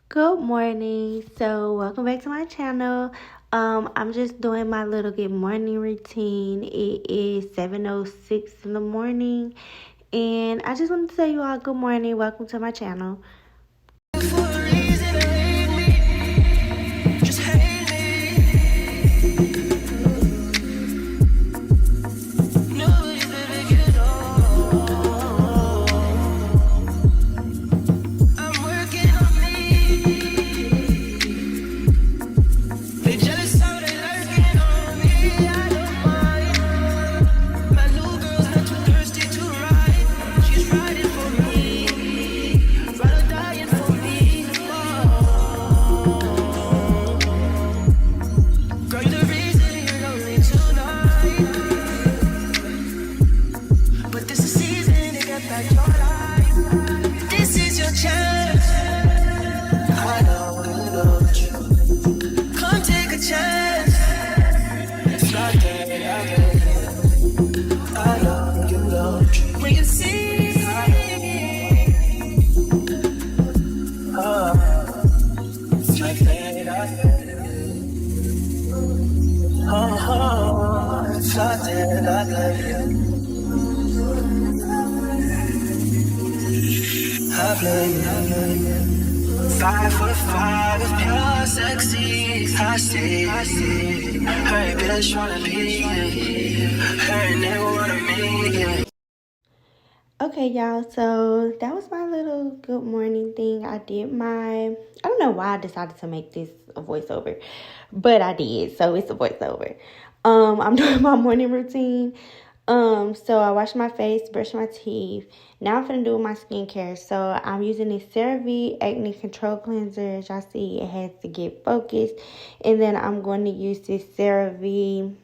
Good morning. So, welcome back to my channel. I'm just doing my little good morning routine. It is 7:06 in the morning, and I just wanted to tell you all good morning. Welcome to my channel. Five foot five is pure sexy. I see. Her bitch wanna be, her nigga wanna me. Okay, y'all. So that was my little good morning thing. I don't know why I decided to make this a voiceover, but I did. So it's a voiceover. I'm doing my morning routine. So I wash my face, brush my teeth. Now I'm finna do my skincare. So I'm using this CeraVe Acne Control Cleanser. As y'all see, it has to get focused. And then I'm going to use this CeraVe,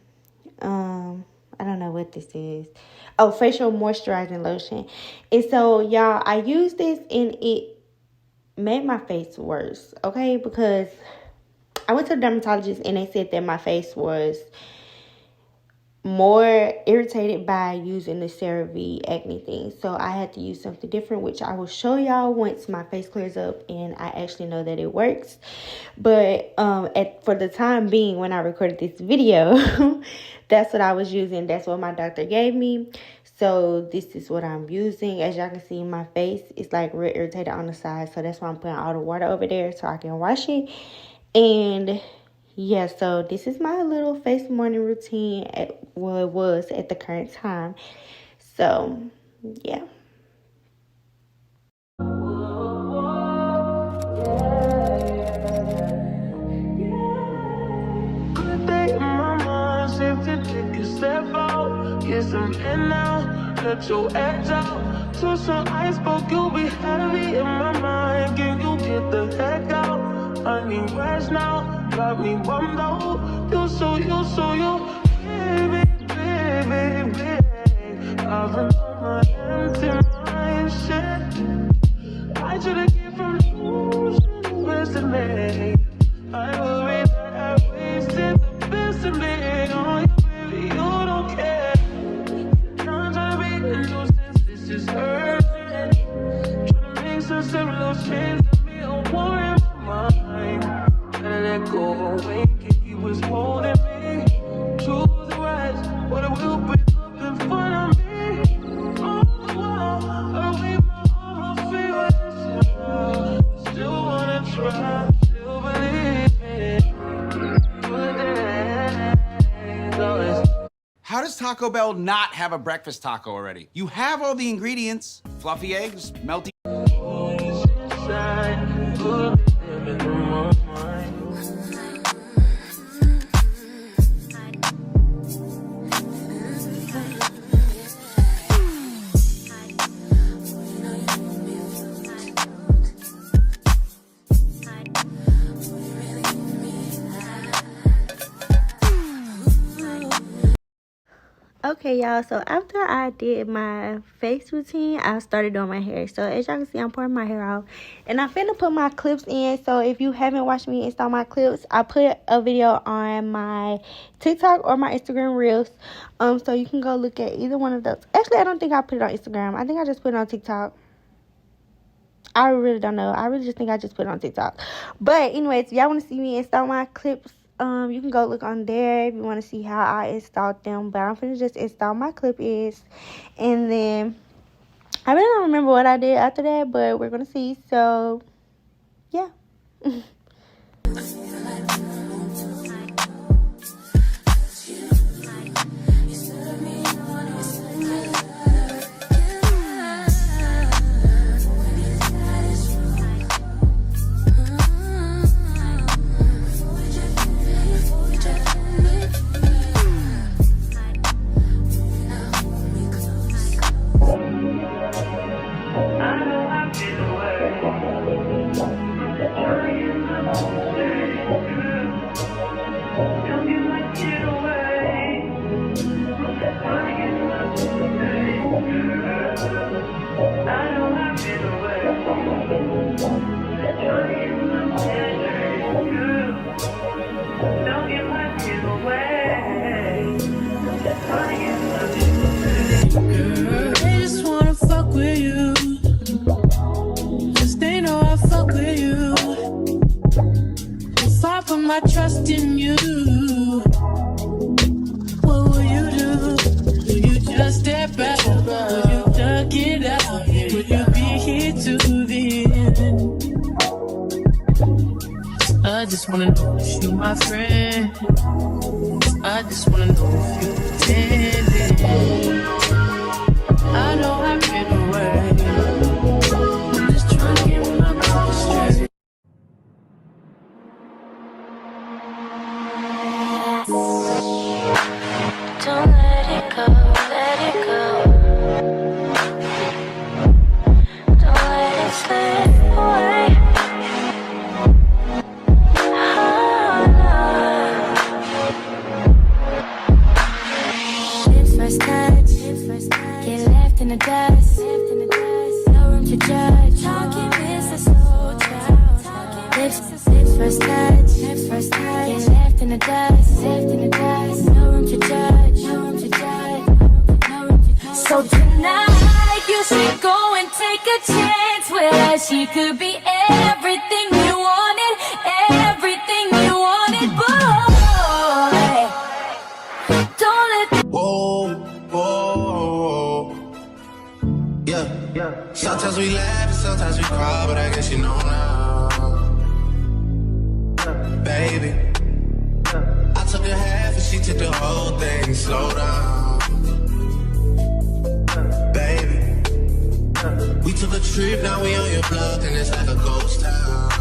I don't know what this is. Oh, facial moisturizing lotion. And so, y'all, I used this and it made my face worse, okay? Because I went to the dermatologist and they said that my face was more irritated by using the CeraVe acne thing. So I had to use something different, which I will show y'all once my face clears up and I actually know that it works. But for the time being, when I recorded this video, that's what I was using. That's what my doctor gave me. So this is what I'm using. As y'all can see, my face is like real irritated on the side. So that's why I'm putting all the water over there so I can wash it. And yeah, so this is my little face morning routine it was at the current time. So, yeah. Let your edge out to some iceberg, you'll be heavy in my mind. Can you get the heck out? I need rest now, got me bummed out. You baby. I've been on my empty mind, shit. I should've came from the best in me. I worry that I wasted the best in me. Oh, you, baby, you don't care. This is urgent. Trying to make some simple change to be a war in my mind. Gotta let go away, he was holding me. Choose the right, but it will be up in front of me. All the while, I wait my arm, I feel it. Still wanna try, still believe it. Good days, always. How does Taco Bell not have a breakfast taco already? You have all the ingredients. Fluffy eggs, melty... Okay, y'all, so after I did my face routine, I started doing my hair. So as y'all can see, I'm pouring my hair out, and I'm finna put my clips in. So if you haven't watched me install my clips, I put a video on my TikTok or my Instagram Reels. So you can go look at either one of those. Actually, I don't think I put it on Instagram. I think I just put it on TikTok. I really don't know. I really just think I just put it on TikTok. But anyways, if y'all want to see me install my clips, you can go look on there if you want to see how I installed them. But I'm finna just install my clip is, and then I really don't remember what I did after that, but we're gonna see. So yeah. They just wanna fuck with you, 'cause they know I fuck with you. If I put my trust in you, what will you do? Will you just step back? Will you duck it out? Will you be here to the end? I just wanna know if you my friend. I just wanna know if you pretending. I know I've been away. I'm just trying to get my mind straight. Don't let it go, let it go. Don't let it slip away. Lips first touch, get left in the dust. No room to judge. Talking business, slow child. Lips first touch, get left in the dust. No room to judge. So tonight you should go and take a chance with her. She could be everything you wanted, boy. Don't let Whoa, whoa, yeah. Sometimes we laugh and sometimes we cry, but I guess you know now, baby. I took a half and she took the whole thing. Slow down, baby. We took a trip, now we on your block and it's like a ghost town.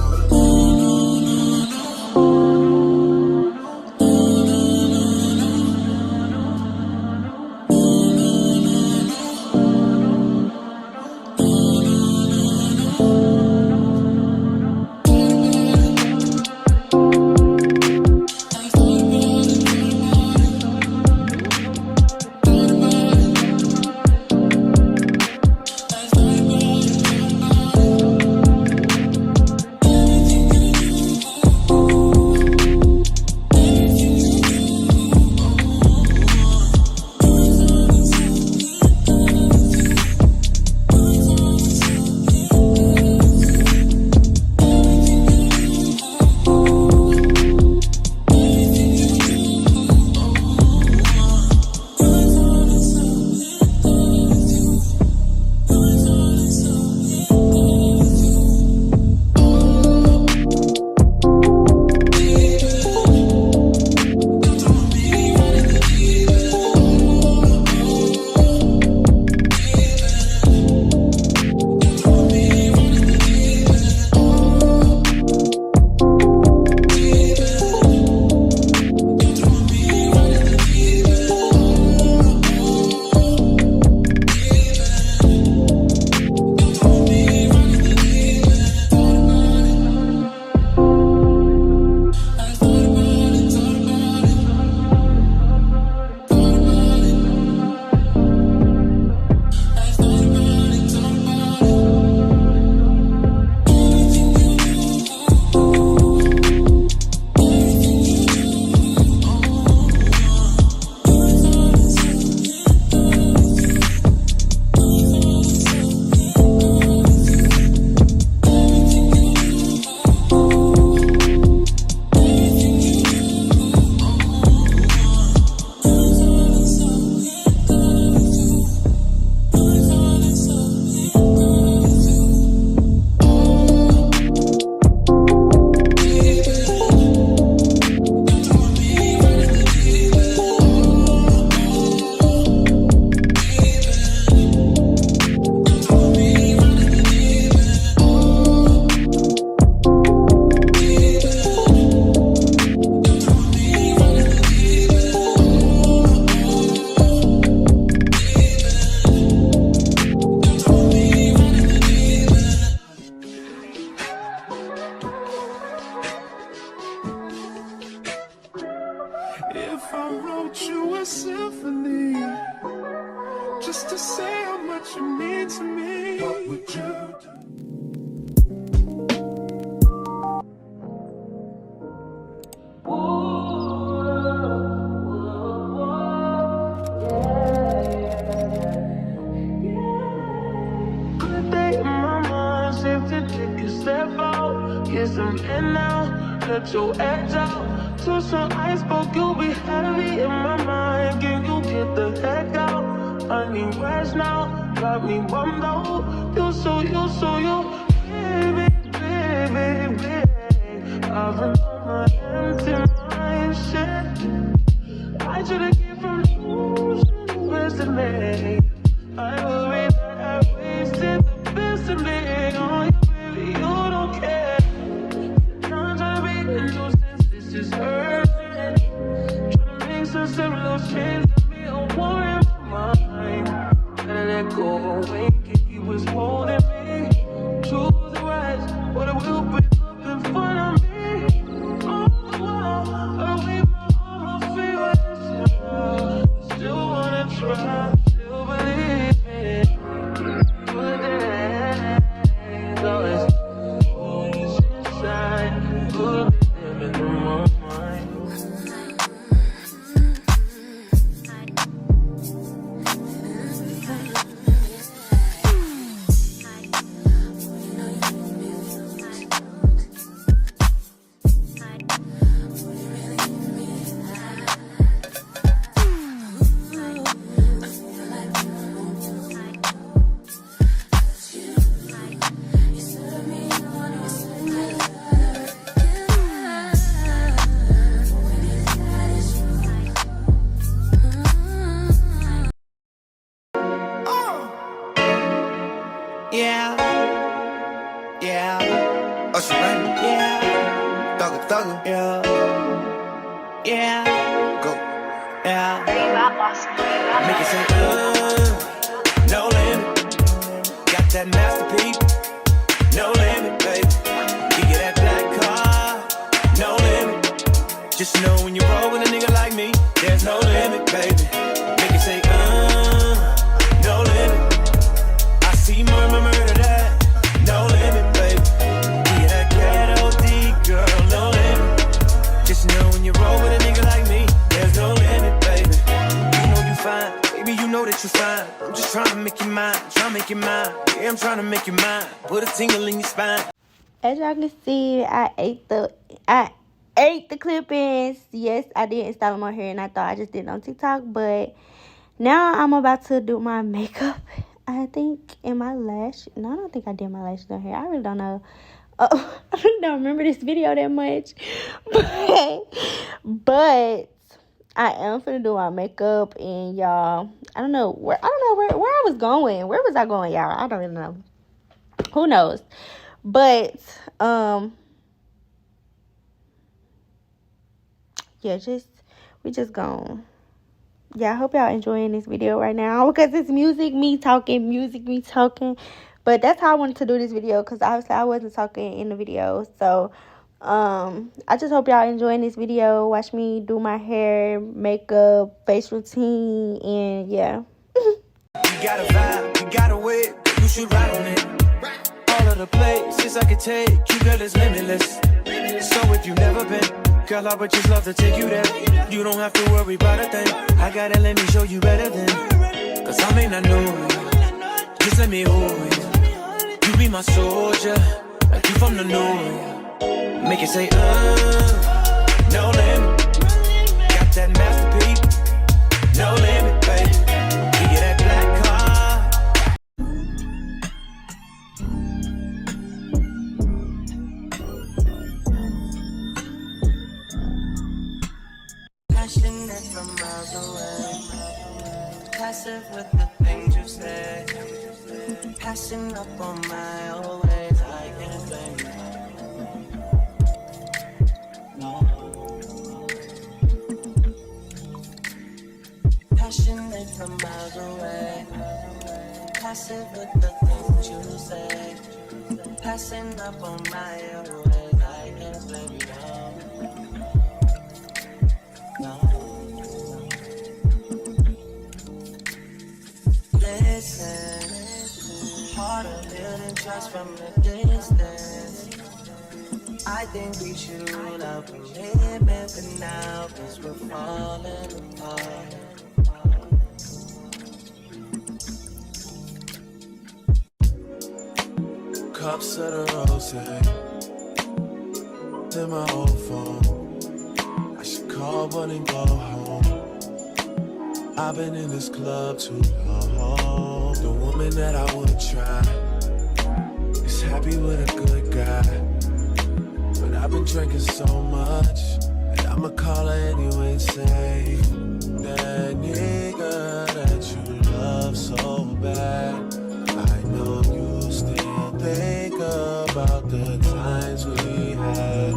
I wrote you a symphony just to say how much you mean to me. What would you do? Good day in my mind, safe to take a step out. Get some air now, let your edge out. To some iceberg, you'll be heavy in my mind. Can you get the heck out? I need rest now, got me bummed out. You baby, baby, baby. I've been on my empty mind, shit. I should've given from you, best of me. I worry that I wasted the best of me on you, baby, you don't care. I'm trying to be a nuisance, this is urgent. Trying to make some simple change, let me a war in my mind. Gotta let go when he was holding me. Choose the right, but it will break up in front of me. All the while, I wave my arms, feel still wanna try, still believe me. Good days, always inside, good living in my mind. Yeah, yeah, Usher Raymond, yeah, Thugger, yeah, go, yeah. Make it say, no limit. Got that masterpiece, no limit, baby. You get that black car, no limit. Just know when you roll with a nigga like me, there's no limit, baby. Make it say, no limit. I see murder that, no limit, baby. Yeah, that ghetto D girl, no limit. Just know when you roll with a nigga like me, there's no limit, baby. You know you fine, baby, you know that you fine. I'm just trying to make you mine, trying to make you mine. Yeah, I'm trying to make you mine. Put a tingle in your spine. As y'all can see, I ate the clip-ins. Yes, I did install them on here, and I thought I just did it on TikTok. But now I'm about to do my makeup. I think in my lash. No, I don't think I did my lashes on here. I really don't know. I really don't remember this video that much. But I am finna do my makeup, and y'all, I don't know where I was going. Where was I going, y'all? I don't really know. Who knows? But yeah, we just gone. Yeah, I hope y'all enjoying this video right now, because it's music, me talking. But that's how I wanted to do this video, because obviously I wasn't talking in the video. So I just hope y'all enjoying this video. Watch me do my hair, makeup, face routine, and yeah. You got a vibe, you got a whip, you should ride on it. All of the places I could take you, girl, is limitless. So if you've never been, girl, I would just love to take you there. You don't have to worry about a thing. I gotta let me show you better than. Cause I may not know you, just let me hold you. You be my soldier, like you from the north. Make it say, no limit. Got that masterpiece, no limit, baby. You get that black car. Passionate from miles away, passive with the things you say, passing up on my old ways, I can't blame you. Passionate from miles away, passive with the things you say, passing up on my old ways, I can't blame you. No. from the distance. I think we should rule out commitment for now, cause we're falling apart. Cups of the rose in my old phone. I should call one and go home. I've been in this club too long. The woman that I would try is happy with a good guy, but I've been drinking so much that I'ma call her anyway and say, that nigga that you love so bad, I know you still think about the times we had.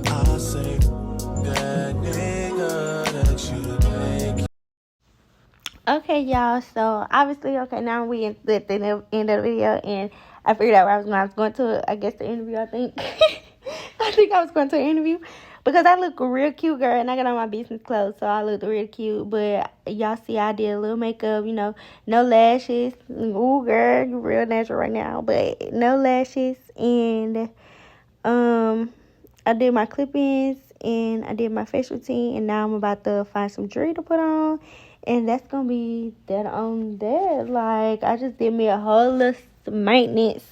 I say, that nigga that you think. Okay, y'all, so obviously, okay, now we at the end of the video, and I figured out where I was going to, I guess, the interview, I think. I think I was going to an interview, because I look real cute, girl, and I got on my business clothes, so I looked real cute, but y'all see I did a little makeup, you know, no lashes. Ooh, girl, you real natural right now, but no lashes, and, I did my clip-ins, and I did my face routine, and now I'm about to find some jewelry to put on. And that's going to be that on that. Like, I just did me a whole list of maintenance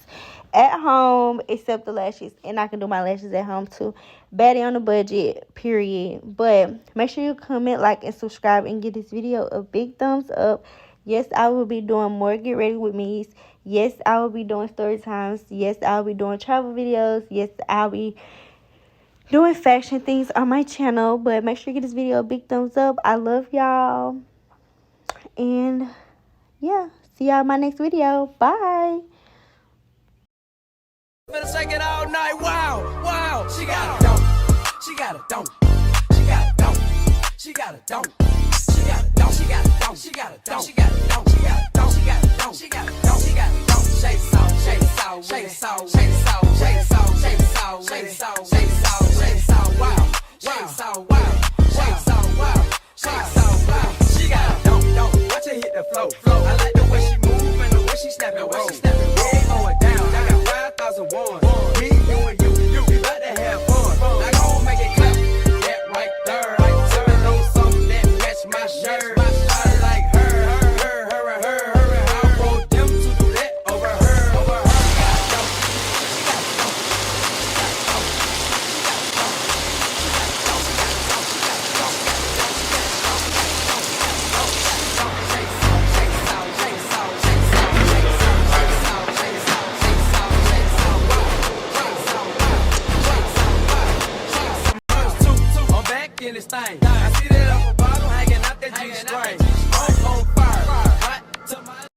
at home, except the lashes. And I can do my lashes at home, too. Baddie on the budget, period. But make sure you comment, like, and subscribe, and give this video a big thumbs up. Yes, I will be doing more Get Ready With Me's. Yes, I will be doing story times. Yes, I'll be doing travel videos. Yes, I'll be doing fashion things on my channel. But make sure you give this video a big thumbs up. I love y'all. And yeah, see y'all in my next video. Bye. Finna shake it all night. Wow, wow. She got a don't. She got a don't. She got a don't. She got a don't. She got a don't. She got a don't. She got a don't. She got a don't. She got a don't. She got a don't. She got a don't. She got a don't. Shake it out. Shake it out. Shake it out. Shake it out. Shake it out. Shake it out. Shake it out. Shake it out. Shake it out. Wow. Shake it out. Wow. Shake it out. Wow. Shake it out. Wow. She got a don't. Watch her hit the flow. I like the way she move and the way she snap and roll. Yeah, going down. I got 5,000 ones. Me, you, and you. We about to have fun. Now go make it clap. That right there. Sipping on something that match my shirt. I like her. I want them to do that over her. I'm back in this thing. I see that upper bottom hanging out that G-string. On fire. Hot to my